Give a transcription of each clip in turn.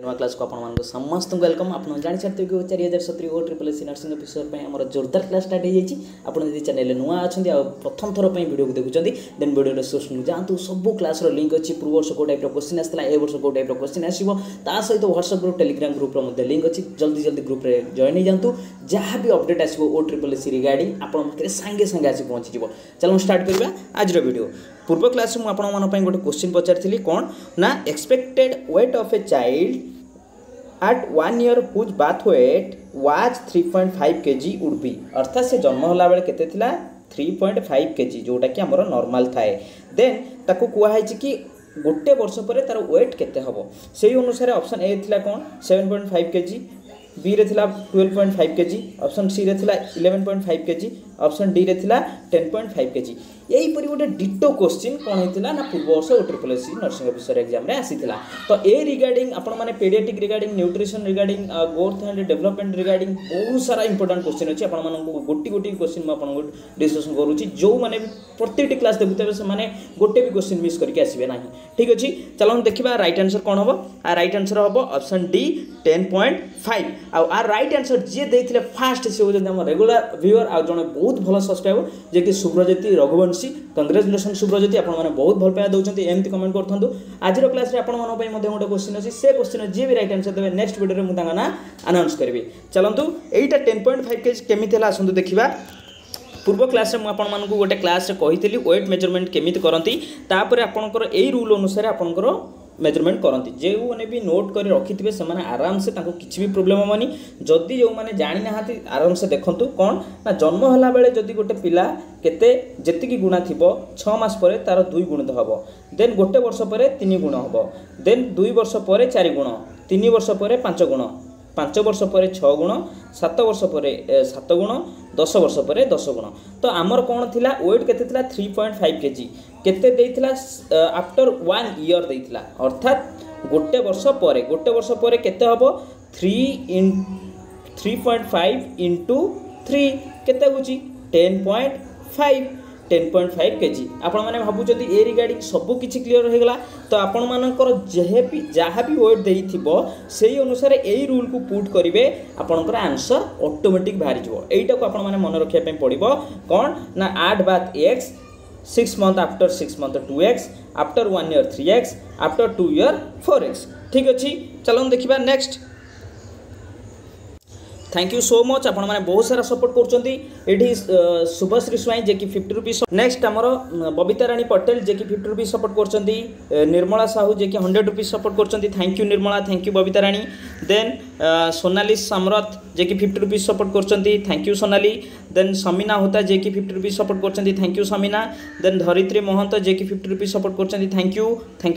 नुआ क्लास को आप समस्त वेलकम। आप जानी सकते कि 4070 ओ ट्रिपल सी नर्सिंग अफिसर आम जोरदार क्लास स्टार्ट हो जाए। आपड़ी चैनल नुआ अच्छा प्रथम थर पर वीडियो को देखुं देन वीडियो सोचने जातु सब क्लास लिंक अच्छी पूर्व वर्ष कौ टाइप क्वेश्चन आसाला ए वर्ष कौ टाइप क्वेश्चन आसो सहित WhatsApp group Telegram group link अच्छी जल्दी जल्दी ग्रुप में जॉइन हो जातु। जहाँ भी अपडेट आसो ओ ट्रिपल सी रिगार्डिंग आप सांगे सांगे आसी पहुँची। चलो स्टार्ट करवा आज वीडियो। पूर्व क्लास में आपन गोटे क्वेश्चन पचारि कौन ना expected weight of a child at 1 year whose birth weight was 3.5 kg would be। अर्थात से जन्म होला बेले केते थिला 3.5 kg जोटा कि हमर नॉर्मल थाए। देन ताको कुआ है कि गोटे वर्ष पर तार वेट केते हबो सेही अनुसार ऑप्शन ए थिला कौन 7.5 kg, बी रे थिला 12.5 kg, ऑप्शन सी रे थिला 11.5 kg, ऑप्शन डी रे थिला 10.5 kg। यही परि गोटे डिटो क्वेश्चन कौन होता ना पूर्व वर्ष ओ triple C nursing officer exam रे आसीथिला। तो ए रिगार्डिंग आपण माने paediatric regarding nutrition regarding growth and development regarding बहुत सारा इंपोर्टेंट क्वेश्चन अछि। आपण मानन गोटी गोटी क्वेश्चन म आपण डिस्कशन करूची जो माने प्रत्येक क्लास देखुतबे से माने गोटे भी क्वेश्चन मिस करके आसीबे नाही। ठीक अछि चलो हम देखिबा राइट आंसर कौन हबो। आ राइट आंसर हबो ऑप्शन डी 10.5। आ राइट आंसर जे देथिले फास्ट से हो हम रेगुलर व्यूअर आ जने बहुत भलो सब्सक्राइबर जे कि सुब्रज्योति रघुवंशी। कंग्रेचुलेसन सुब्रज्योति आपण माने बहुत भल पाया दउचंती एमती कमेंट करथंदु। आजिरो क्लास रे आपण मानो पई मध्ये गोटे क्वेश्चन अछि से क्वेश्चन जे भी राइट आंसर देबे नेक्स्ट वीडियो रे मु तांगा ना अनाउंस करबी। चलंतु एटा 10.5 केजी केमिति हला आसंतु देखिबा। पूर्व क्लास में आपण मानकु गोटे क्लास रे कहितली वेट मेजरमेंट केमिति करंती तापर आपनकर एई रूल अनुसार आपनकर मेजरमेंट करती। जो मैंने भी नोट कर रखी से मैंने आराम से किसी भी प्रोब्लेम हेनी। जदि जो मैंने जानी ना आराम से देखूँ कौन ना जन्म होला बेले जदि गोटे पिला केते जेतिकी गुणा थी 6 मास पर तार 2 गुणित हम। देन गोटे वर्ष पर 3 गुण हम। देन 2 वर्ष पर 4 गुण, 3 वर्ष पर 5 गुण, 5 वर्ष पर 6 गुण, 7 वर्ष पर 7 गुण, 10 वर्ष पर 10 गुण। तो आमर कौन थिला वेट केते थिला 3.5 केजी केते देइथिला आफ्टर 1 ईयर देइथिला। अर्थात गोटे वर्ष पर केते हबो 3.5 इंटू 3 केते होची 10.5 केजी। आपण माने भाबुचंती ए रिगार्डिंग सब किछि क्लियर हो गला। तो आपण मानकर जहाँ भी वेट देइथिबो सेही अनुसार एई रूल को पुट करिवे आपनकर आंसर ऑटोमेटिक बाहरी जिवो। एइटा को आपण माने मन रखिया पे पड़िबो कोन ना 8 बात x, 6 month after 6 month 2x, after 1 year 3x, after 2 year 4x। ठीक अछि चलो देखिबा next. Thank you so much आपण माने बहुत सारा सपोर्ट करछंती। एठी शुभश्री स्वाई जे कि 50 रुपीस। नेक्स्ट हमर बबीता रानी पटेल जे कि 50 रुपीस सपोर्ट करछंती। निर्मला साहू जे कि 100 रुपीस सपोर्ट करछंती। Thank you Nirmala, thank you Babita Rani. Then Sonali Samarat जे कि 50 रुपीस सपोर्ट करछंती। Thank you Sonali. Then Samina Hota जे कि 50 रुपीस सपोर्ट करछंती। Thank you Samina. Then Dharitri Mahant जे कि 50 रुपीस सपोर्ट करछंती। Thank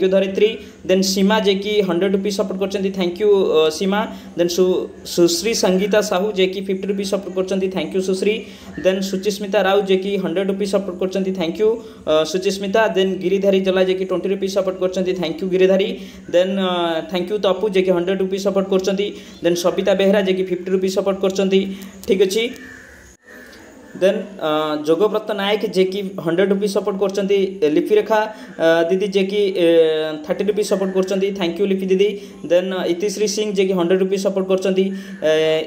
you Dharitri. Then Seema जे कि 100 रुपीस सपोर्ट करछंती। Thank you Seema. देन सुश्री संगीता साहू जे कि 50 रुपीस सपोर्ट करछंती। Thank you Sushri. Then Suchismita Rao जे कि 100 रुपीस सपोर्ट करछंती। Thank you Suchismita. Then Giridhari Jala जे कि 20 रुपीस सपोर्ट करछंती। Thank you Giridhari. Then thank you Tapu जे कि 100 रुपीस सपोर्ट करछंती। देन सबिता बेहरा जे कि 50 रुपीस सपोर्ट करछंती। ठीक अछि। देन जोगव्रत नायक जे कि 100 रुपीस सपोर्ट करछंती। लिपि रेखा दीदी जे कि 30 रुपीस सपोर्ट करछंती। थैंक यू लिपि दीदी। देन इतिश्री सिंह जे कि 100 रुपीस सपोर्ट करछंती।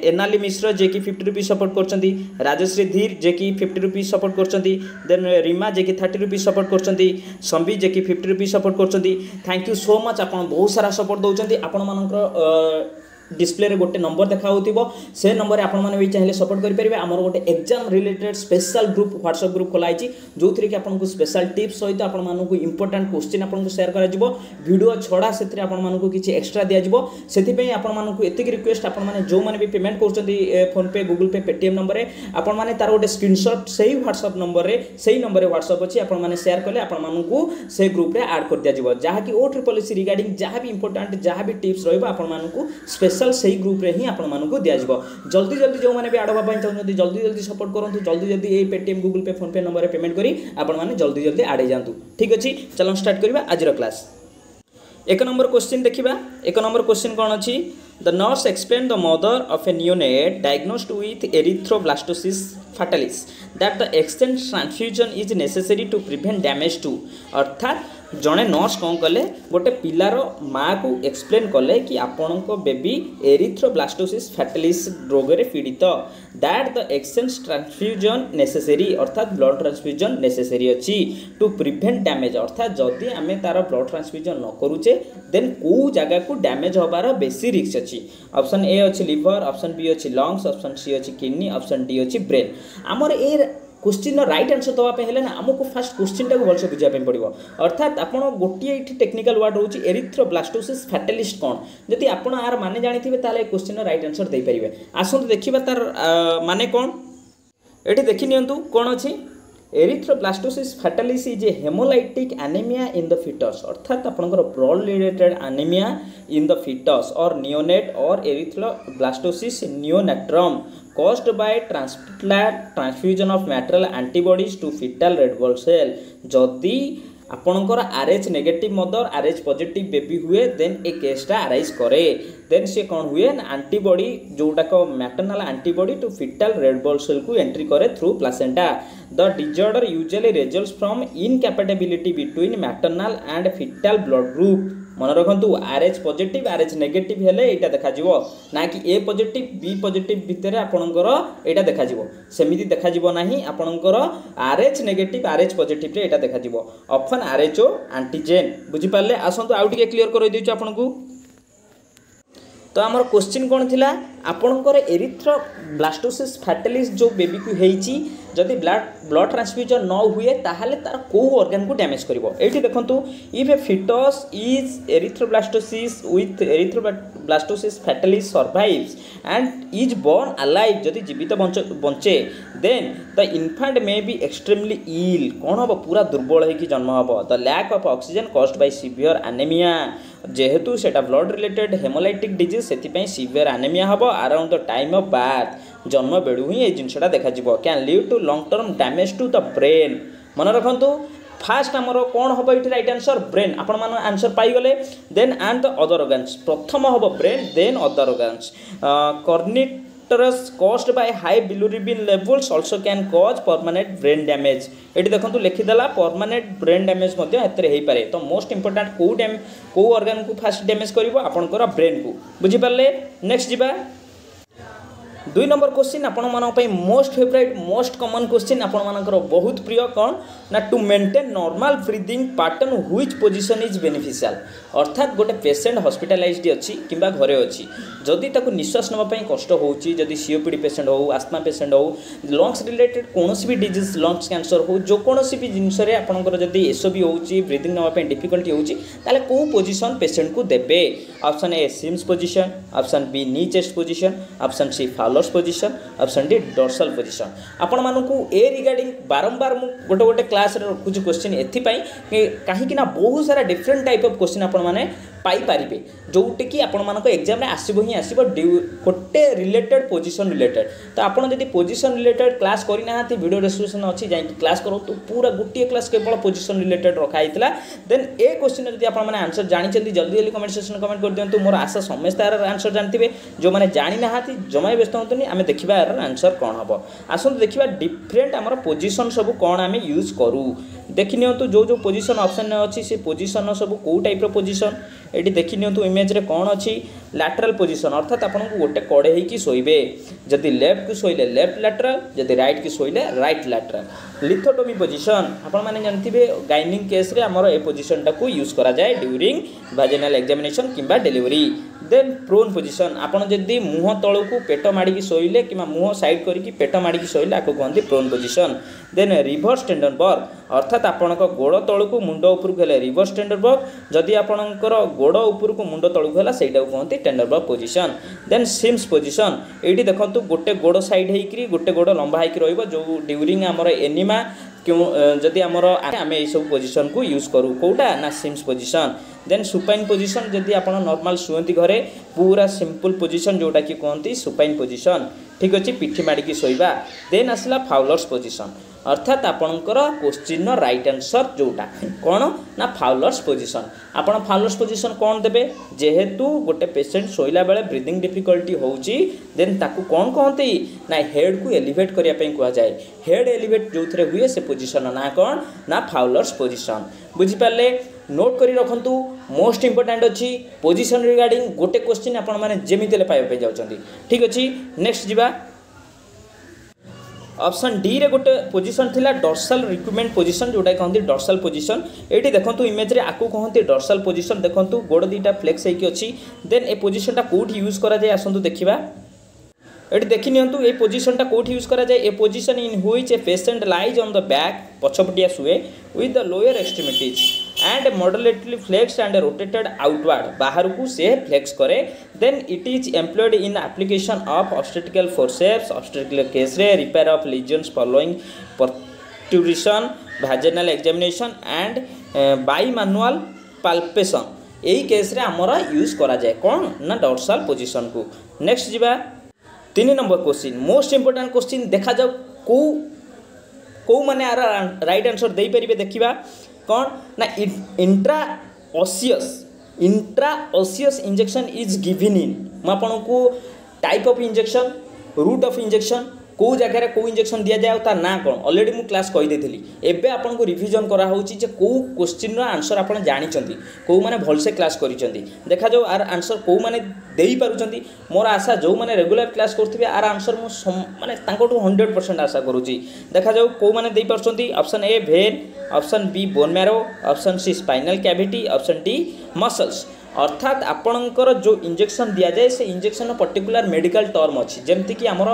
एनाली मिश्र जे कि 50 रुपीस सपोर्ट करछंती। राजश्री धीर जे कि 50 रुपीस सपोर्ट करछंती। देन रीमा जे कि 30 रुपीस सपोर्ट करछंती। संबी जे कि 50 रुपीस सपोर्ट करछंती। थैंक यू सो मच आपण बहुत सारा सपोर्ट दउचंती। आपण मानकर डिस्प्ले रे गोटे नंबर देखा होतिबो से नंबर आपण माने भी चाहिले सपोर्ट करि परिबे। हमर गोटे exam related special group WhatsApp group खोलाइछि जोथरे कि आपण को स्पेशल टिप्स सहित आपण मानन को इंपोर्टेंट क्वेश्चन आपण को शेयर करा जिवो। वीडियो छडा सेतरे आपण मानन को किछि एक्स्ट्रा दिया जिवो। सेति पई आपण मानन को एतिक रिक्वेस्ट आपण माने जो माने भी पेमेंट करचंती फोन पे गूगल पे पेटीएम नंबर रे आपण माने तार गोटे स्क्रीनशॉट सही व्हाट्सएप नंबर रे सही नंबर रे व्हाट्सएप अछि आपण माने शेयर करले आपण मानन को से ग्रुप रे ऐड कर दिया जिवो। जहा कि ओ ट्रिपल सी रिगार्डिंग जहा भी इंपोर्टेंट जहा भी टिप्स रहइबो आपण मानन को स्पेशल सही ग्रुप रे ही आपण मानकु दिया जिवो। जल्दी जल्दी जो माने भी आड बाबा चाहउछंती जल्दी जल्दी सपोर्ट करंतु। जल्दी जल्दी ए पेटीएम गूगल पे फोन पे नंबर रे पेमेंट करी आपण माने जल्दी जल्दी आडे जांतु। ठीक अछि चलो स्टार्ट करबा आजिर क्लास। एक नंबर क्वेश्चन देखिबा। एक नंबर क्वेश्चन कोन अछि the nurse explain the mother of a neonate diagnosed with erythroblastosis fetalis that the extent transfusion is necessary to prevent damage to. अर्थात जड़े नर्स कौन कले गोटे पिलार माँ को एक्सप्लेन कले कि आपण बेबी एरिथ्रोब्लास्टोसिस फैटालिस रोग में पीड़ित that the exchange transfusion necessary अर्थात ब्लड ट्रांसफ्यूजन नेसेसरी अच्छी टू प्रिवेंट डैमेज अर्थात जदि आम तार ब्लड ट्रांसफ्यूजन न करुचे देन कौ जगह को डैमेज होबार बेसी रिस्क अच्छी ऑप्शन ए अच्छी लिवर ऑप्शन बी अच्छी लंग्स ऑप्शन सी अच्छी किडनी ऑप्शन डी अच्छी ब्रेन आमर ए क्वेश्चन राइट आंसर दवापे हेले ना आमको फास्ट क्वेश्चन टाक भलसे बुझापी पड़ो अर्थात आप गोटे ये टेक्निकल वर्ड हूँ एरिथ्रोब्लास्टोसिस फैटालिस्ट कौन जदि आप आर माने जानी ताले क्वेश्चन राइट आंसर दे पारे आसतु देखा तार माने कौन ये देखी नियंतु कौन अच्छी erythroblastosis fetalis is a haemolytic anaemia in the fetus अर्थात आपंकर blood related anaemia in the fetus और नियोनेट और erythroblastosis neonatorum caused by transfusion of maternal antibodies to fetal red blood cell जदि आपणकर RH negative mother RH positive baby हुए then ए केसटा arise करे देन से कौन हुए ना एंटीबॉडी जोटाक maternal antibody to fetal red blood cell को एंट्री करे through placenta the disorder usually results from incapability between maternal and fetal blood group मन रखु RH पॉजिटिव RH नेगेटिव हेले एटा देखा जिवो ना कि ए पॉजिटिव बी पॉजिटिव भितर आपणकर एटा देखा जिवो सेमिति देखा जिवो नाही आपणकर RH नेगेटिव RH पॉजिटिव रे एटा देखा जिवो ऑप्शन RHO एंटीजेन बुझी पाले आसंतु आउ टिके क्लियर करइ दिछु आपनकू तो आमर क्वेश्चन कौन थिला आपणकर एरिथ्रोब्लास्टोसिस फैटालिस जो बेबी को हेची जदि ब्लड ट्रांसफ्यूजन न हुए ताहले तार को ऑर्गन को डैमेज करिवो एठी देखंतु if a fetus is erythroblastosis with erythroblastosis fetalis survives and is born alive जदि जीवित बंचे then the infant may be extremely ill कौन हम पूरा दुर्बल होगी जन्म हम the lack of oxygen caused by severe anaemia जेहेतु सेटा ब्लड रिलेटेड हेमोलाइटिक डिजीज से सीवियर एनीमिया हम around the time of birth जन्म बेलू ही जिनसा देखा can lead to long term damage to the brain मन रखु फास्ट आमर कौन हम ये राइट आंसर ब्रेन आपण मान आंसर पाईगले then and the other organs प्रथम हम brain then other organs kernicterus caused by high bilirubin levels also can cause permanent brain damage ये देखो लिखिदेला परमानेंट ब्रेन डैमेज हो पारे तो मोस्ट इंपोर्टेंट कौ ऑर्गन को फास्ट डैमेज करिवो आपनकर ब्रेन को बुझी पारले नेक्स्ट जीवा 2 नंबर क्वेश्चन आपण most favourite most common question आपण मानकर बहुत प्रिय कौन ना to maintain normal breathing pattern which position is beneficial अर्थात गोटे पेशेंट हॉस्पिटलाइज्ड अच्छी किंबा घरे अच्छी जदि ताको निश्वास नवा कष्ट होउची जदि सीओपीडी पेशेंट हो आस्थमा पेशेंट हो लंग्स रिलेटेड कोनोसी भी डिजीज लंग्स कैंसर हो जो कोनोसी भी जिनस रे आपनकर जदि एसओबी होउची ब्रीदिंग नवा डिफिकल्टी होउची ताले को पोजीशन पेशेंट को देबे option A Sims position option B knee chest position option C Fowler's position option D dorsal position आपण मानकू ए रिगार्डिंग बारंबार मु गोटे गोटे क्लास रे रखुची क्वेश्चन एथि पई काहे कि ना बहुत सारा डिफरेंट टाइप ऑफ क्वेश्चन आपण माने पाई पारिबे जोटे कि आपण मानको एग्जाम रे आसीबो ही आसीबो गोटे रिलेटेड पोजीशन रिलेटेड तो आपण जदि पोजीशन रिलेटेड क्लास करि नाहाती वीडियो डिस्क्रिप्शन अछि जाई क्लास करो तो पूरा गोटे क्लास केवल पोजीशन रिलेटेड रखा हितला देन ए क्वेश्चन जदि आपण माने आंसर जानि चंदी जल्दी जल्दी कमेंट सेक्शन कमेंट कर दियंतु मोर आशा समस्त तार आंसर जानथिबे जो माने जानि नाहाती जमाय व्यस्त होतनी आमे देखिबा यार आंसर कोन हबो आसन देखिबा डिफरेंट हमर पोजीशन सब कोन आमे यूज करू देखि नियंतु जो जो पोजीशन ऑप्शन अछि से पोजीशन सब को टाइप रो पोजीशन एटी देखि नियंतु इमेज रे कोन अछि लैटरल पोजीशन अर्थात आपन को गोटे कड़े ही कि सोइबे जदि लेफ्ट को सोइले लेफ्ट लैटरल जदि राइट की सोइले राइट लैटरल लिथोटोमी पोजीशन आपण माने जानथिबे गाइनिंग केस रे हमर ए पोजीशन टा को यूज करा जाय ड्यूरिंग वाजिनल एग्जामिनेशन किबा डिलीवरी देन प्रोन पोजीशन आपण जदि मुंह तळु को पेट माडी की सोइले किबा मुंह साइड करी की पेट माडी की सोइले आको कहंती प्रोन पोजीशन देन रिवर्स टेंडरबर्ग अर्थात आपण को गोड़ तळु को मुंड ऊपर को हेले रिवर्स टेंडरबर्ग जदि आपणकर गोड़ ऊपर को मुंड तळु को हेला सेटा को कहंती टेंडरबर्ग पोजीशन देन सिम्स पोजीशन एठी देखंतु गोटे गोड़ साइड हेकरी गोटे गोड़ लंबा हेकरी रहइबो जो ड्यूरिंग हमर एनिमा क्यों जदि आमर आम यू पोजीशन को यूज करूँ कौटा ना Sims position then supine position जदि आप नॉर्मल शुअती घरे पूरा सिंपल पोजीशन जोटा कि कहती सुपाइन पोजीशन ठीक अच्छे पिठी माड़ी शोवा देन आसला फाउलर्स पोजीशन अर्थात आपणकर क्वेश्चन राइट आंसर जोटा कौन ना फाउलर्स पोजीशन आपण फाउलर्स पोजीशन कौन देबे जेहेतु गोटे पेशेंट शोला बेले ब्रीदिंग डिफिकल्टी होउची देन ताकू कौन कहते ना हेड को एलिवेट करिया पई कुआ जाए हेड एलिवेट जो थरे हुए से पोजीशन ना कौन ना फाउलर्स पोजीशन बुझी पाले नोट करी रखंतु मोस्ट इंपोर्टेंट अच्छी पोजिशन रिगार्डिंग गोटे क्वेश्चन आपण मैंने जमी पाइबा जाऊँगी ठीक अच्छे नेक्स्ट जीवा ऑप्शन डी रे गोटे पोजीशन थिला डॉर्सल रिक्रूटमेंट पोजीशन जोटा कहते डॉर्सल पोजीशन ये देखो इमेज रे आपको कहते डॉर्सल पोजीशन देखो गोड़ दीटा फ्लेक्स होगी अच्छी देन ए पोजीशन कौटी यूज करा जाए आसतु देखा ये देखी नियंतु ए पोजीशन कौटी यूज करा जाए a position in which a patient lies on the back पछपटिया शुए with the lower extremities and moderately flexed and rotated outward बाहर को से फ्लेक्स करे then it is employed in application of obstetrical forceps obstetrical case रे repair of lesions following parturition vaginal examination and bimanual palpation यही case रे हमरा use करा जाए कौन ना डॉर्सल पोजीशन को नेक्स्ट जीवा 3 number question most important question देखा जाओ को माने आर राइट आंसर दे परिबे देखिबा कौन ना intraosseous injection is given in मैं आपन को type of injection route of injection कौ जगह कौ इंजेक्शन दि जाए तार ना कौन ऑलरेडी मु क्लास कहीदेली एबे आपन को रिविजन करा होची जे कौ क्वेश्चन आंसर आपन जानिचंती कौ माने भलसे क्लास करिचंती देखा जाओ आर आंसर कौ माने देई पारुचंती मोर आशा जो माने रेगुलर क्लास करथिबे आर आंसर मु माने तांको 100% आशा करूची देखा जाओ कौ माने देई पारुचंती option A vein option B bone marrow option C spinal cavity option D muscles अर्थात आपणकर जो इंजेक्शन दि जाए से इंजेक्शन पर्टिकुलर मेडिकल टर्म अच्छी जमती कि आमर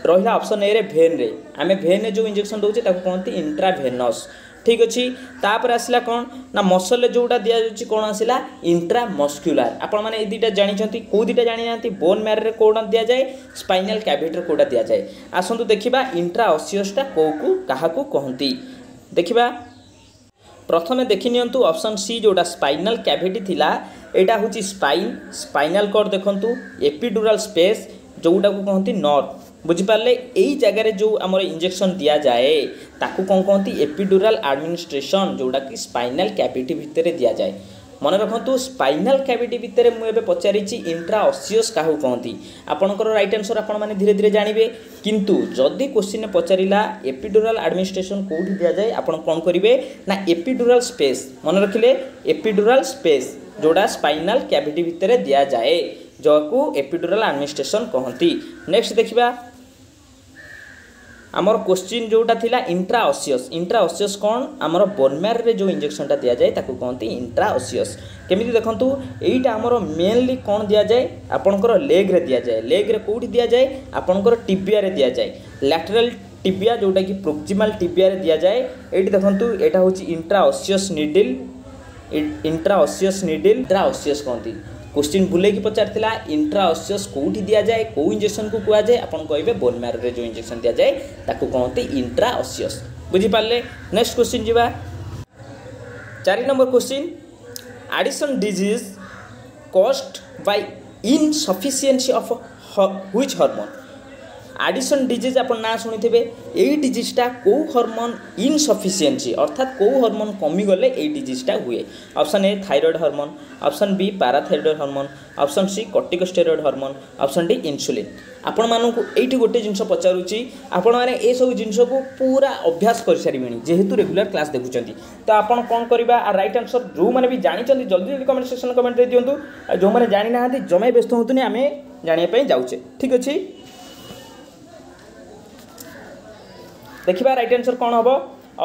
रहा ऑप्शन ए रे भेन रे आम भेन रे जो इंजेक्शन दौचे कहते इंट्राभेनस ठीक अच्छी तापर आसला कौन ना मसल जोटा दि जाऊँगी कौन आसला इंट्रामस्क्युलार आपण मैंने दुटा जानते कौ दुटा जानी ना बोन मैरो रे कौन दि जाए स्पाइनल कैविटी कौटा दि जाए आसतु देखा इंट्राओसियसटा कौ को क्या कहती देखा प्रथमे देखि नियंतु ऑप्शन सी जोटा स्पाइनल कैविटी थिला एटा होची स्पाइनल कॉर्ड देखंतु एपिड्यूरल स्पेस जोटा को कहती नर्व बुझिपारे यही जगह जो आमर इंजेक्शन दि जाए ताकू कौन कहती एपिड्यूरल एडमिनिस्ट्रेशन जोटा कि स्पाइनल कैविटी भितर दि जाए मन रखु स्पाइनल कैविटी भितर मुझे पचारि इंट्राओसियस क्या कहती आपणकर राइट आंसर आपण मैंने धीरे धीरे जानवे किंतु जदि क्वेश्चन पचारा एपिड्यूरल एडमिनिस्ट्रेशन कौटी दि जाए आप कौन करेंगे ना एपिड्यूरल स्पेस मन रखिले एपिड्यूरल स्पेस जोड़ा स्पाइनल कैविटी भितर दि जाए जो को एपिड्यूरल एडमिनिस्ट्रेशन कहती नेक्स्ट देखा आमर क्वेश्चन जोटा थिला इंट्राओसियस कौन आमर बोनमैरो रे जो इंजेक्शनटा दि जाए ताकू कहती इंट्राओसियस केमिति देखंतु एईटा आमर मेनली कौन दि जाए आपणकर लेग रे दि जाए लेग रे कोठी दि जाए आपणकर टिबिया रे दि जाए लैटरल टिबिया जोटा कि प्रोक्सिमल टिबिया रे दि जाए एठी देखंतु एटा होची इंट्राओसियस इंट्राओसियस कहती क्वेश्चन भूले कि पचार इंट्राओसियस कौटी दि जाए कौ इंजेक्शन को कह जाए आपन कहे बोन मैरो रे जो इंजेक्शन दि जाए ताकू कहते इंट्राओसियस बुझिपारे नेक्स्ट क्वेश्चन जीवा 4 number question Addison disease caused by insufficiency of which hormone Addison disease आप ना शुणी यही डिजीजटा कौ हार्मोन इनसफिशिएंसी अर्थात कौ हार्मोन कमीगले यही डिजीजटा हुए option A thyroid hormone option B parathyroid hormone option C corticosteroid hormone option D insulin आपण मानू ये गोटे जिनस पचारूँ आपण मैंने ये सब जिनस को पूरा अभ्यास कर सारे जेहेतु रेगुलर क्लास देखुं तो आपड़ कौन करवा राइट आंसर जो मैंने भी जानते जल्दी जल्दी कमेंट सेक्शन कमेंट दे दिंतु जो मैंने जानी ना जमे व्यस्त होतुनि आम जानापी जाऊे ठीक अच्छे देखा राइट आंसर कौन हम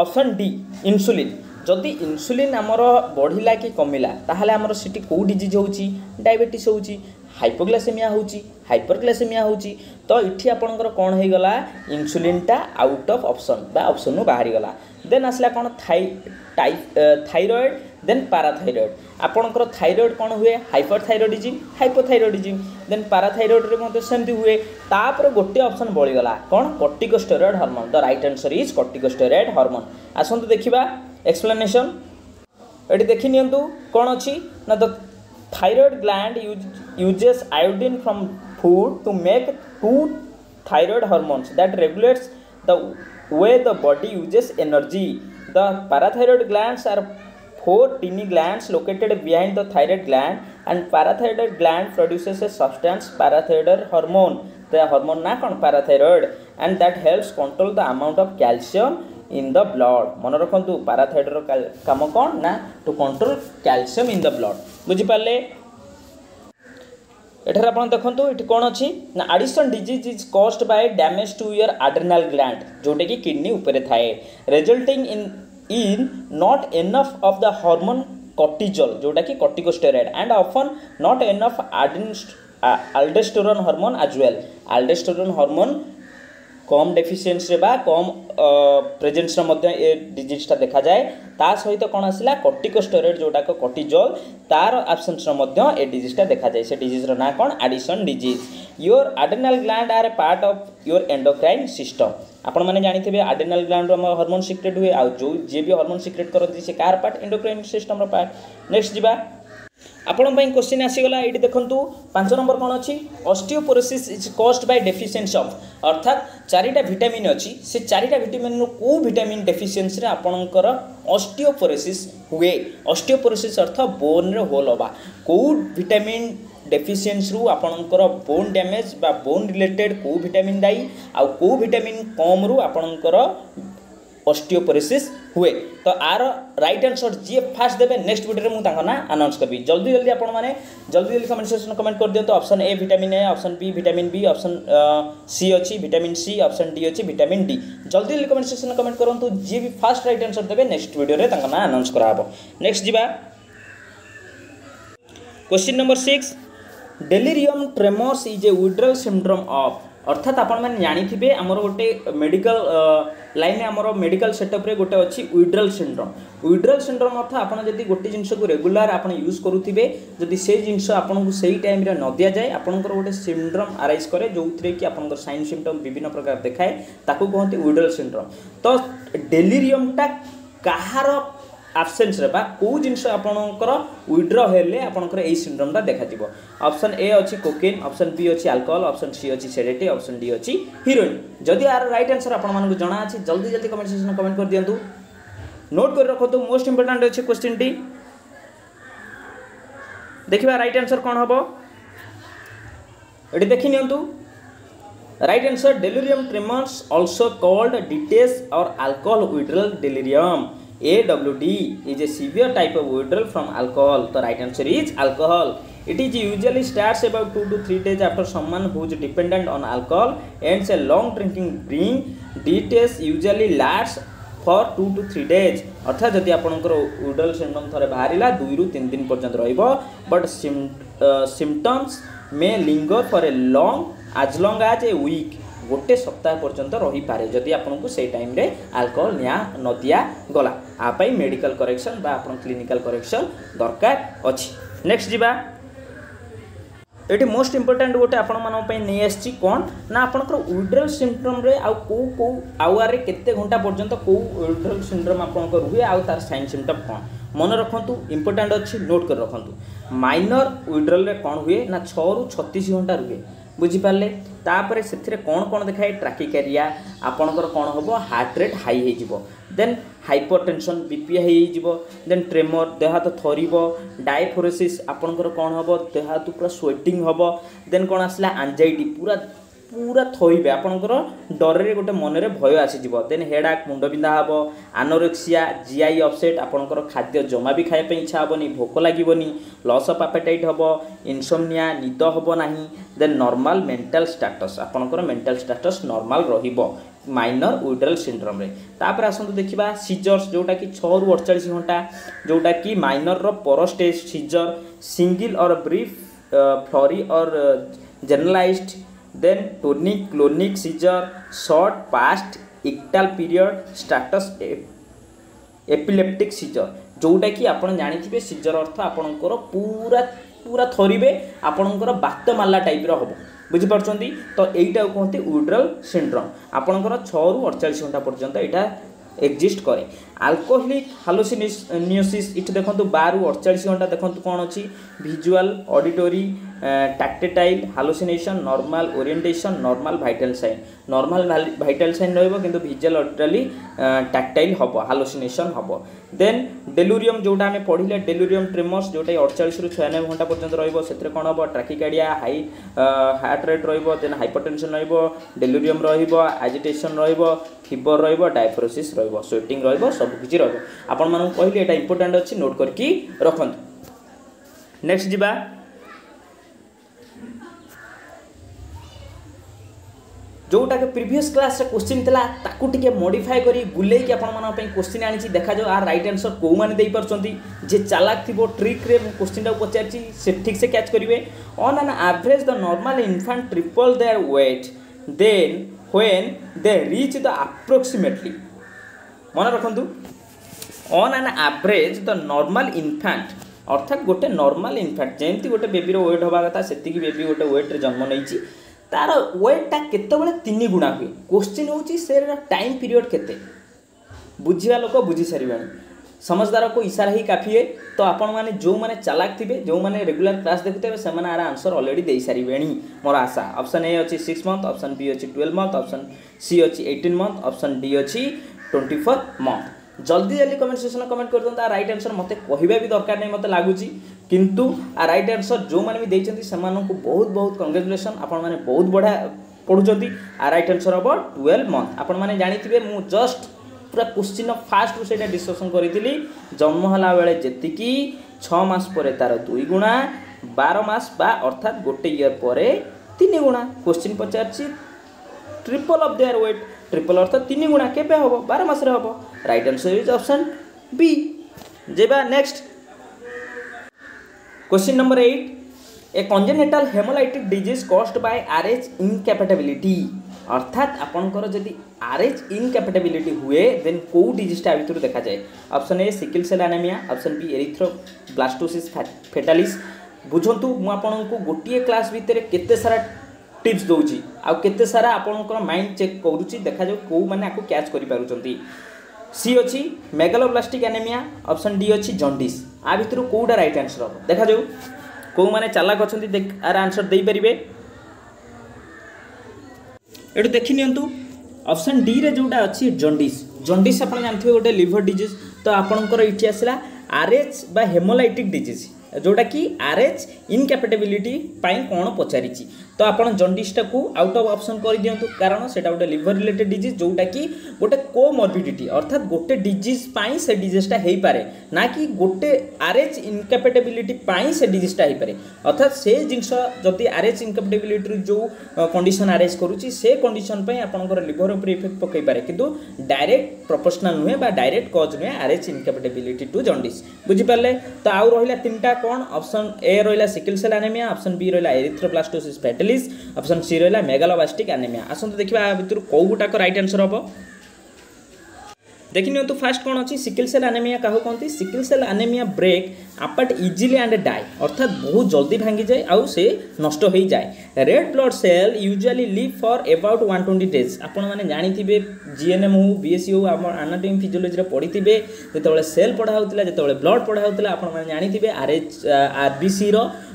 ऑप्शन डी इंसुलिन जदि इंसुलिन आमर बढ़ला कि कमिला ताहले आमर सिटी कौ डिजीज होची डायबिटीज होची हाइपोग्लाइसेमिया होची हाइपरग्लाइसेमिया होची तो इठी आपनकर कौन हो गला इंसुलिनटा आउट ऑफ ऑप्शन बा ऑप्शन नु बाहरी गला देन आसला कौन थायराइड देन पैराथायराइड आपनकर थायराइड कौन हुए हाइपरथायराइडिज्म हाइपोथायराइडिज्म देन पैराथायराइड रे मते सेमती हुए तापर गोटे ऑप्शन बळीगला कौन corticosteroid hormone the right answer is corticosteroid hormone आसंतु देखिबा एक्सप्लेनेशन एटी देखि नियंतु कौन अछि ना the thyroid gland uses iodine from food to make 2 thyroid hormones that regulates the way the body uses energy. The parathyroid glands are 4 tiny glands located behind the thyroid gland, and parathyroid gland produces a substance parathyroid hormone. The hormone na kon parathyroid, and that helps control the amount of calcium in the blood मन रखु parathyroid रो काम कौन ना to control calcium in the blood बुझी पाले एठार आप देखो ये कौन अच्छी ना Addison disease is caused by damage to your adrenal gland जोटा कि किडनी उपरे थाए resulting in not enough of the hormone cortisol जोटा कि corticosteroid and often not enough aldosterone hormone as well aldosterone hormone कम डेफिशिएंसी बा कम presence ए डिजीजटा देखा जाए ता सहित कौन आसला कॉर्टिकोस्टेरॉइड जोटा को कॉर्टिजोल तार एब्सेंस ए डिजीजटा देखा जाए से डिजीज ना कौन Addison disease your adrenal gland are a part of your endocrine system आपण मैंने जानी एड्रेनल ग्लैंड हार्मोन सिक्रेट हुए आ जो जी भी हार्मोन सिक्रेट करती से car part endocrine system part next जीवा आपण क्वेश्चन आसीगला ये देखूँ 5 नंबर कौन अच्छी osteoporosis is caused by deficiency of अर्थात 4टा विटामिन अच्छी से 4टा विटामिन को विटामिन डेफिशिएंसी रे आपणकर ऑस्टियोपोरोसिस हुए ऑस्टियोपोरोसिस अर्थ बोन रे होल होबा को विटामिन डेफिशिएंसी रु आपणकर बोन डैमेज बा बोन रिलेटेड को विटामिन दाई आ को विटामिन कम रु आपणकर ऑस्टियोपोरोसिस हुए तो आर राइट आंसर जी फास्ट देवे नेक्स्ट वीडियो में मुझे ना अनाउंस करी जल्दी जल्दी आपण मैंने जल्दी जल्दी कमेंट सेक्शन कमेंट कर दियो option A vitamin A option B vitamin B option C अच्छी विटामिन सी ऑप्शन डी अच्छी विटामिन डी जल्दी जल्दी कमेंट सेक्शन कमेंट करूँ जी भी फास्ट राइट आंसर देवे नेक्स्ट वीडियो में ना अनाउंस कराब नेक्स्ट जीवा question number 6 delirium tremens is a withdrawal syndrome of अर्थात आपण मैंने जानी आमर गोटे मेडिकल लाइन आमर मेडिकल सेटअप रे गोटे अच्छी विड्रॉल सिंड्रोम अर्थ आप गोटे जिनस को रेगुलर आप यूज करुवे जदि से जिनस आपको सही टाइम रे न दि जाए आपंकर गोटे सिंड्रोम आराइज करे जो थे कि आप साइन सिम्पटम विभिन्न प्रकार देखाए ताकू कहते विड्रॉल सिंड्रोम तो डेलिरियमटा कहार आब्सेंस रे बा को जिनस आपणकर विड्रॉ हेले आपणकर एई सिंड्रोमटा देखा जिवो ऑप्शन ए अछि कोकेन ऑप्शन बी अछि अल्कोहल ऑप्शन सी अछि सेडेटिव ऑप्शन डी अछि हीरोइन जदि यार राइट आंसर आपण मानको जणा अछि जल्दी जल्दी कमेंट सेक्शन में कमेंट कर दियंतु नोट कर रखो तो मोस्ट इंपोर्टेंट अछि क्वेश्चन टी देखिबा राइट आंसर कोन हबो एटी देखि नियंतु right answer delirium tremens also called DTs और alcohol withdrawal delirium AWD is a severe type of withdrawal from alcohol. The right answer is alcohol. It is usually starts about 2 to 3 days after someone who is dependent on alcohol ends a long drinking dream. Details usually lasts for 2 to 3 days. अर्थात जदि आपनकर withdrawal syndrome थरे बाहरिला 2 रु 3 दिन पर्यंत रहिबो but symptoms may linger for a as long as a week. गोटे सप्ताह पर्यंत रही पारे जदि आपको से टाइम रे अल्कोहल निया न दिया गला आपाई मेडिकल करेक्शन बा आपन क्लिनिकल करेक्शन दरकार अछि नेक्स्ट जीवा एटी मोस्ट इंपोर्टेंट गोटे आपण मानन पई नै आछि कोन ना आपनकर विड्रॉल सिम्पटम रे आ को आवर रे केते घंटा पर्यंत को विड्रॉल सिंड्रोम आपनकर हुए आ तार साइन सिम्पटम कोन मन रखंतु इंपोर्टेंट अछि नोट कर रखंतु माइनर विड्रॉल रे कोन हुए ना 6 रु 36 घंटा रुए बुझिपारे तापर से कौन कौन देखाए ट्राकिकारिया आपणकर कौन हम हार्ट रेट हाई हो देन हाइपरटेंशन बीपी हाई हो देन ट्रेमर देह हाथ थर डायफोरेसिस आपणकर कौन हम देह हाथ पूरा स्वेटिंग हम देन कौन आसला एंजाइटी पूरा पूरा थोइबे आपणकर डर रे गोटे मन रे भय आसीजिवो देन हेडाक मुंड बिंधा हबो एनोरेक्सिया जीआई अपसेट आपणकर खाद्य जमा भी खाए पे इच्छा हबनी भोक लागिवनी लॉस ऑफ एपेटाइट हबो इनसोम्निया निद हबो नाही देन नॉर्मल मेंटल स्टेटस आपणकर मेंटल स्टेटस नॉर्मल रहिबो माइनर विड्रॉल सिंड्रोम रे तापर आसंतु देखिबा सीजर्स जोटा कि 6 रु 48 घंटा जोटा कि माइनर रो पर स्टेज सीजर सिंगल और ब्रीफ फ्लोरी और generalised then tonic clonic seizure short postictal period status epilepticus seizure जोटा कि आपण जानिथिबे सीजर अर्थ आपणकर पूरा पूरा थरिबे आपणकर बात मारला टाइप रो हबो बुझी पारछंती तो एइटा कहते विड्रॉल सिंड्रोम आपणकर 6 रु 48 घंटा पर्यंत एटा एक्जिस्ट करे अल्कोहलिक हालुसिनेसिस इट देखंतु 12 रु 48 घंटा देखंतु कोन अछि visual auditory tactile hallucination normal orientation normal vital sign normal vital sign रहिबो किंतु विजुअल ऑडिटरी टैक्टाइल हबो हालुसिनेशन हबो देन डेलुरियम जोटा हमें पढ़िले डेलुरियम ट्रेमर्स जोटा 48 रु 96 घंटा पर्यंत रहिबो सेतरे कोन हबो ट्रैकिकार्डिया हाई हार्ट रेट रहिबो देन हाइपरटेंशन रहिबो डेलुरियम रहिबो एजिटेशन रहिबो फीवर रहिबो डायफ्रोसिस रहिबो स्वेटिंग रहिबो सब किछि रहिबो आपण मानु कहली एटा इंपोर्टेंट अछि नोट करके रखंतु नेक्स्ट जिबा जोटा के प्रीवियस क्लास रे क्वेश्चन थिला ताकू टिके मॉडिफाई करी गुले कि आपण माना पे क्वेश्चन आनी देखा जो आ राइट आंसर को माने देई परछंती जे चालाक थिबो ट्रिक रे क्वेश्चन टा पचारची से ठीक से कैच करिवे on an average the normal infant triple their weight then when they reach the approximately मन रखंतु on an average the normal infant अर्थात गोटे नॉर्मल इन्फेंट जेंती गोटे बेबी रो वेट होबा कथा सेति की बेबी गोटे वेट रे जन्म नैची तार वेटा केतबेले 3 गुणा हुए क्वेश्चन होची से टाइम पीरियड केते बुझिया लोक बुझी सारिबानी समझदार को इशारा ही काफी है तो आपण माने जो माने चालाक थिबे जो माने रेगुलर क्लास देखुते से माने आरा आंसर ऑलरेडी देई सारिबेनी मोर आशा ऑप्शन ए अछि 6 मंथ ऑप्शन बी अछि 12 मंथ ऑप्शन सी अछि 18 मंथ ऑप्शन डी अछि 24 मंथ जल्दी जल्दी कमेंट सेक्शन में कमेंट कर दंता राइट आंसर मते कहिबा भी दरकार नै मते लागुची किंतु आ राइट आंसर जो माने भी देइचंती समान को बहुत बहुत कांग्रेचुलेशन आपण माने बहुत बड़ा पढुचंती आ राइट आंसर अब 12 मंथ आपण माने जानिथिबे मु जस्ट पूरा क्वेश्चन फास्ट रु सेटा डिस्कशन करितिली जन्म हला बेले जेतिकी 6 मास परे तार 2 गुणा 12 मास बा अर्थात गोटे ईयर परे 3 गुणा क्वेश्चन पचारची triple of their weight triple अर्थात 3 गुणा केबे होबो 12 मास रे होबो right answer is option B जेबा next question number 8 a congenital haemolytic disease caused by RH incapability अर्थात आपनकर जदि आरएच इनकैपेबिलिटी हुए देन को डिजीजटा भितर देखा जाए option A sickle cell anaemia option B erythroblastosis fetalis बुझंतु मु आपनको गोटिए क्लास भितर केते सारा टिप्स दोची आ केते सारा आपनकर माइंड चेक करूची देखा जाओ को माने आको कैच करि पारुचंती सी अछि मेगालोब्लास्टिक एनीमिया ऑप्शन डी अछि जॉन्डिस आ भितर कोडा राइट आंसर हो देखा जाओ को माने चालाक अछंती देख आर आंसर देई परिबे एटु देखि नियंतु ऑप्शन डी रे जोटा अछि जॉन्डिस जॉन्डिस आपण जानथिबे गोटे लिवर डिजीज तो आपनकर इठी आसला आरएच बा हेमोलाइटिक डिजीज जोटा कि आरएच इनकैपेबिलिटी पाई कोन पचारिची तो आपण जॉन्डिस को आउट ऑफ ऑप्शन कर दियंतु कारण सेटा गोटे लिवर रिलेटेड डिजीज जोटा कि गोटे कोमॉर्बिडिटी अर्थात गोटे डिजीज पाई से डिजीजटा हेई पारे ना कि गोटे आरएच इनकैपेबिलिटी पाई से डिजीजटा हेई पारे अर्थात से जिंस जति आरएच इनकैपेबिलिटी जो कंडीशन आरएच करूची से कंडीशन पाई आपनकर लिवर ऊपर इफेक्ट पकई पारे किंतु डायरेक्ट प्रोपोर्शनल नुहे बा डायरेक्ट कॉज नुहे आरएच इनकैपेबिलिटी टू जॉन्डिस बुझि पाले तो आउ रहिला तीनटा कोन ऑप्शन ए रहिला sickle cell anaemia option B रहिला एरिथ्रोब्लास्टोसिस फेटालिस ऑप्शन सी रहिला मेगालोब्लास्टिक एनीमिया आसंत देखिबा भितर को गुटा को राइट आंसर हबो देखिए तो फास्ट कौन अच्छी सिकल सेल एनीमिया क्या कहते sickle cell anaemia break apart easily and die अर्थात बहुत जल्दी भांगी जाए आउ से नष्ट हो जाए red blood cell usually live for about 120 days आपण मैंने जानी जीएनएम हो बीएससी हो आम एनाटॉमी फिजियोलॉजी पढ़ी थे जो सेल पढ़ा होता जो ब्लड पढ़ा होता आपण मैंने जानी आरएच आरबीसी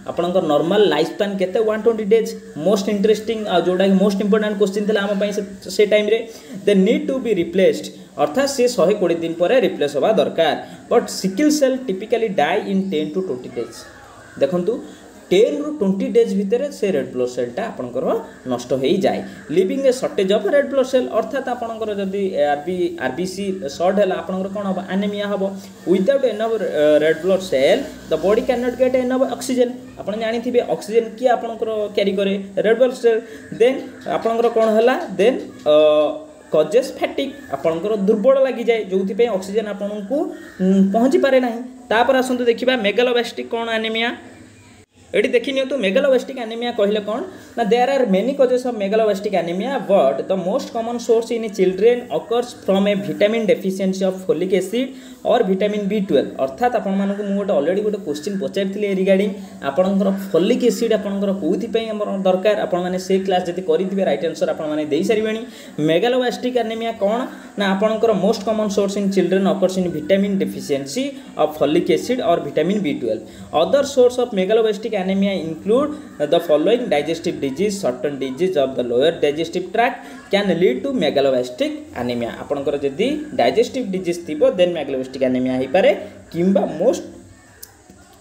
आपंकर नॉर्मल लाइफ स्पैन केते 120 डेज मोस्ट इंटरेस्टिंग जोटा मोस्ट इंपोर्टेंट क्वेश्चन थिला आम पई से टाइम रे they need to be replaced अर्थात से 120 दिन पर रिप्लेस होगा दरकार but sickle cell typically die in 10 to 20 days देखंतु 10 ରୁ 20 डेज भितर से रेड ब्लड सेलटा आपनकर नष्ट हो जाए living a shortage of red blood cell अर्थात आपनकर जदी आरबीसी शॉर्ट हैला आपनकर कोन हो एनीमिया हो without enough red blood cell the body can not get enough oxygen आपण जानि थिबे ऑक्सीजन की आपनकर कैरी करे रेड ब्लड सेल देन आपनकर कोन हैला देन कजेस फैटिक आपनकर दुर्बल लगी जाए जो ऑक्सीजन आपन को पहुँची पारे ना तापर आसतु देखा मेगालोब्लास्टिक कौन एनीमिया ये देखी नियंतु मेगालोब्लास्टिक एनीमिया कहले कौन ना there are many causes of megaloblastic anaemia but the most common source in children occurs from a vitamin deficiency of folic acid और विटामिन B12 अर्थात आपण मानक मु गोटे ऑलरेडी गोटे क्वेश्चन पचारथिले रिगार्डिंग आपणकर फोलिक एसिड आपणकर कोथि पई हमर दरकार आपण माने से क्लास जति करिथिबे राइट आंसर आपण माने देई सारिबेनी मेगालोब्लास्टिक एनीमिया कोन ना आपणकर most common source in children occurs in vitamin deficiency of folic acid और vitamin B12 other source of megaloblastic anemia include the following: digestive disease, certain disease of the lower digestive tract can lead to megaloblastic anemia. आपनकर जदि digestive disease थिबो then megaloblastic anemia ही पारे किंबा most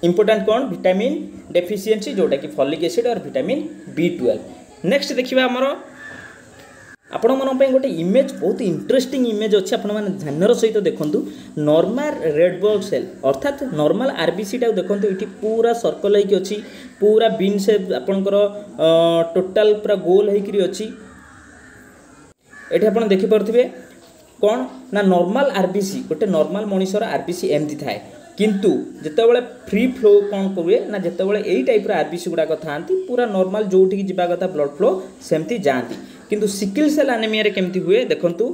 important कौन vitamin deficiency जोटा कि folic acid और vitamin B12. Next देखिबा हमरो आपण मन गोटे इमेज बहुत इंटरेस्टिंग इमेज अच्छी आपण मैंने ध्यान सहित देखूँ नॉर्मल रेड ब्लड सेल अर्थात नॉर्मल आरबीसी टा देखूँ ये पूरा सर्कल होगी अच्छी पूरा बीन शेप आपणकर टोटाल पूरा गोल होकर अच्छी ये आप देखिपे कौन ना नॉर्मल आरबीसी गोटे नॉर्मल मनुष्यर आरबीसी एमती थाए किंतु जितेबाला फ्री फ्लो कौन करुए ना जितेबाला यही टाइप आरबीसी गुड़ाक था पूरा नॉर्मल जोटिक जावा कथा ब्लड फ्लो सेमती जाती किंतु सिकल सेल एनीमिया रे केमती हुए देखंतु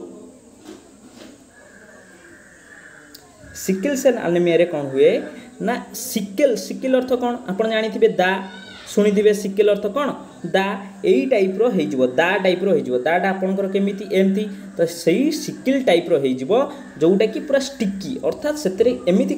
सिकल सेल एनीमिया रे कौन हुए ना सिकल सिकल अर्थ कौन आपण जानिथिबे दा शुणिथिबे सिकल अर्थ कौन दा एई टाइप रो हे जिवो दा टाइप रो हे जिवो दाटा आपनकर केमिति एमती तो सही सिकल टाइप रो हे जिवो जोटा कि पूरा स्टिकी अर्थात सेतरे एमिति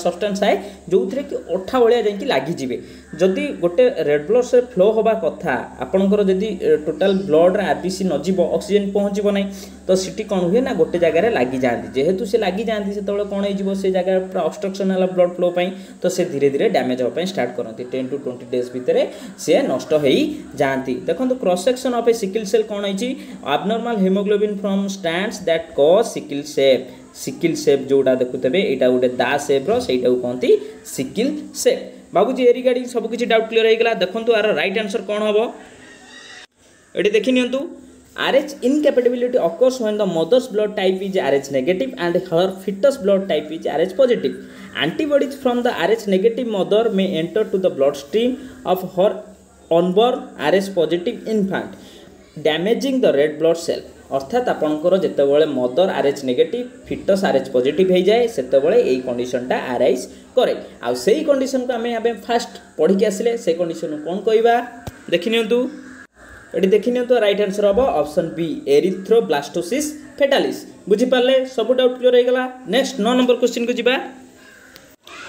सब्सटेंस आए जो थरे कि अठा भलिया जाई कि लागि जिवे जदि गोटे रेड ब्लड से फ्लो होबा कथा आपनकर जदि टोटल ब्लड रे आरबीसी न जिवो ऑक्सीजन पहुंचबो नै तो सिटी कोन हुए ना गोटे जगह रे लागि जांती जेहेतु से लागि जांती सेतबेले कोन हे जिवो से जगह पूरा ऑब्स्ट्रक्शन हला ब्लड फ्लो पई तो से धीरे धीरे डैमेज हो पई स्टार्ट करंती 10 to 20 डेज भितरे से नष्ट हेई जांती देखो cross section of a sickle cell कौन है abnormal haemoglobin from strands that cause sickle shape जोड़ा देखुते यहाँ गोटे दा शेप रहीटा कहती सिकल शेप बाबूजी ए रिगार्डिंग सब किसी डाउट क्लियर होगा देखो यार राइट आंसर कौन हम ये देखी नियंतु RH incompatibility occurs when the mother's blood type is RH negative and her fetus blood type is RH positive. Antibodies from the RH negative mother may enter to the bloodstream of her unborn RH positive infant, damaging the red blood cell. अर्थात आपंकर जितेबाला mother RH negative fetus RH positive हो जाए से यही कंडीशनटा arise करे आ से condition को आम फास्ट पढ़ी आसिले से कंडीशन कौन कहवा देखी नियंतु ये देखी नियंतु राइट आंसर हम ऑप्शन बी एरिथ्रोब्लास्टोसिस फेटालिस बुझीपारे सब डाउट क्लियर होगा नेक्स्ट 9 नंबर क्वेश्चन को जीवा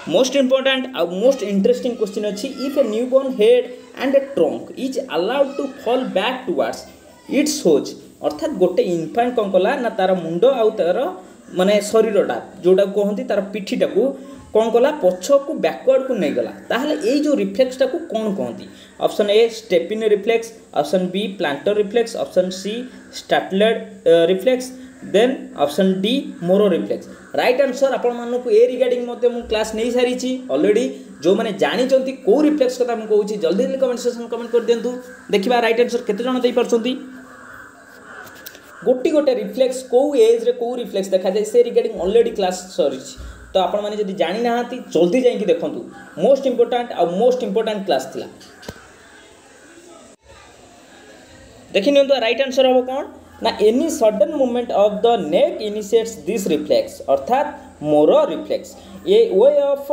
मोस्ट इंपोर्टेंट आ मोस्ट इंटरेस्टिंग क्वेश्चन अच्छी if a newborn head and a trunk is allowed to fall back towards its होज अर्थात गोटे इनफांट कौन कला ना तार मुंड आउ तार माने शरीरटा जोटा कहती तार पिठीटा को कौन कला पछ को बैकवर्ड को नहीं गला ताहले यही जो रिफ्लेक्सटा को कौन कहती option A stepping reflex option B plantar reflex option C startled reflex then option D Moro reflex right answer आपण मानकु ए रिगार्डिंग मते मु क्लास नहीं सारी ऑलरेडी जो माने जानी चंती को रिफ्लेक्स कथा हम कहूची जल्दी जल्दी कमेंट सेक्शन कमेंट कर देंतु देखिबा राइट आंसर केते जण देई परछंती गोटी गोटे रिफ्लेक्स को एज रे को रिफ्लेक्स देखा जाय से रिगार्डिंग ऑलरेडी क्लास सरी तो आपण माने जदी जानि नाहांती जल्दी जाई कि देखंतु मोस्ट इंपोर्टेंट क्लास थिला देखि नियंतु राइट आंसर हो कौन ना any sudden movement of the neck initiates this reflex अर्थात Moro reflex a way of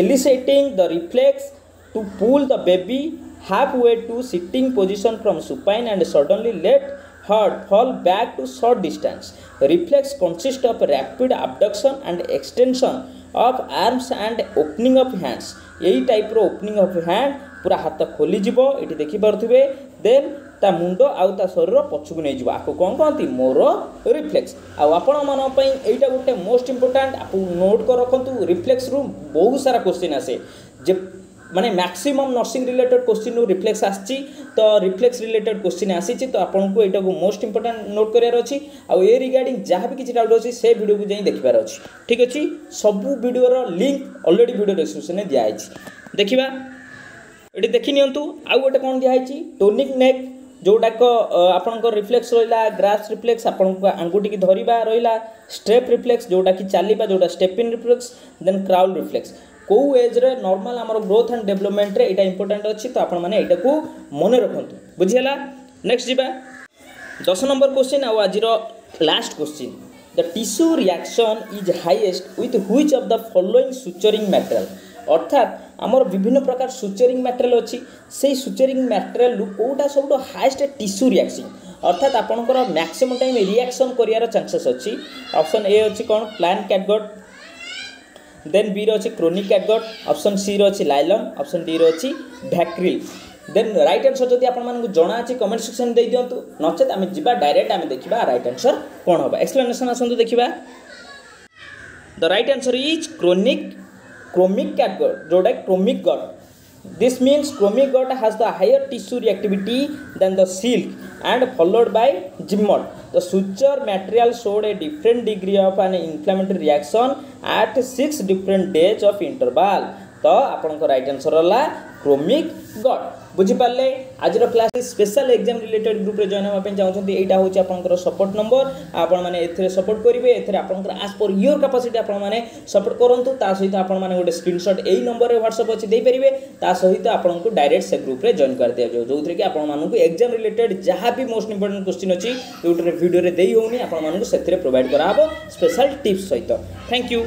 eliciting the reflex to pull the baby half way to sitting position from supine and suddenly let heart fall back to short distance. Reflex consists of rapid abduction and extension of arms and opening of hands. यही type रो opening of hand पूरा हाथ खोली जीवो एठी देखि पारथुबे then ता मुंडो आउ ता शरीर पछुक नै जीवो आको कोन कहंती मोरो रिफ्लेक्स आ आपण मन पई एटा गोटे मोस्ट इंपोर्टेंट आप नोट कर रखंतु रिफ्लेक्स रू बहुत सारा क्वेश्चन आसे जे माने मैक्सिमम नर्सिंग रिलेटेड क्वेश्चन रू रिफ्लेक्स आछि तो रिफ्लेक्स रिलेटेड क्वेश्चन आसी तो आपन को एटा को मोस्ट इंपोर्टेंट नोट करियार अछि आ ए रिगार्डिंग जहाँ भी किसी डाउट अछि से वीडियो को जाई देखिबार अछि ठीक अछि सब वीडियो रो लिंक ऑलरेडी वीडियो डिस्क्रिप्शन में दिया अछि देखिबा एटी देखि नियंतु आ गोटे कोन दिया अछि टोनिक नेक जोडाक आपन रिफ्लेक्स रहिला ग्रास रिफ्लेक्स आपन को अंगुटी की धरिबा रहिला स्टेप रिफ्लेक्स जोडा की चालिबा जोडा steppin' reflex then crawl reflex को एज रे नॉर्मल हमर ग्रोथ एंड डेवलपमेंट रे एटा इंपोर्टेंट अछि तो आपण माने एटा को मने रखंतु बुझियला नेक्स्ट जीबा 10 नंबर क्वेश्चन आ आजिरो last question the tissue reaction is highest with which of the following suturing material अर्थात हमर विभिन्न प्रकार सुचरिंग मटेरियल अछि सेही सुचरिंग मटेरियल लु कोटा सबटो हाईएस्ट टिश्यू रिएक्शन अर्थात आपनकर मैक्सिमम टाइम रिएक्शन करियार चांसेस अछि ऑप्शन ए अछि कोन प्लांट कैटगट देन बी रो अछि क्रोनिक कैटगट, ऑप्शन सी रो अछि लाइलन, ऑप्शन डी रो अछि भैक्रिल। देन राइट आंसर जदि आपण मानकु जणा अछि कमेंट सेक्शन दे दियंतु, नचेत आमे जिबा डायरेक्ट आमे देखिबा राइट आंसर कोन होबा। एक्सप्लेनेशन आसंतु देखिबा। The right answer is chromic catgut, जोडा chromic gut. This means chromic gut has the higher tissue reactivity than the silk and followed by gymnot. The suture material showed a different degree of an inflammatory reaction at 6 different days of interval. तो आपन को right answer होला chromic गट। बुझी पाले आज class special exam related group रे join होबा पे चाहउछन्ती, एटा होची आपनकर सपोर्ट नंबर। आपण माने एथरे सपोर्ट करिवे, एथरे आपनकर एज पर योर कैपेसिटी आपण माने सपोर्ट करंतु। ता सहित आपण माने गोटे स्क्रीनशॉट एई नंबर रे व्हाट्सएप अछि देई परिवे। ता सहित आपण को डायरेक्ट से ग्रुप रे जॉइन कर दिया जो, जोथरे कि आपण मानकु एग्जाम रिलेटेड जहां भी मोस्ट इंपोर्टेंट क्वेश्चन अछि यूट्यूब रे वीडियो रे देई होउनी, आपण मानकु सेथरे प्रोवाइड कराबो स्पेशल टिप्स सहित। Thank you.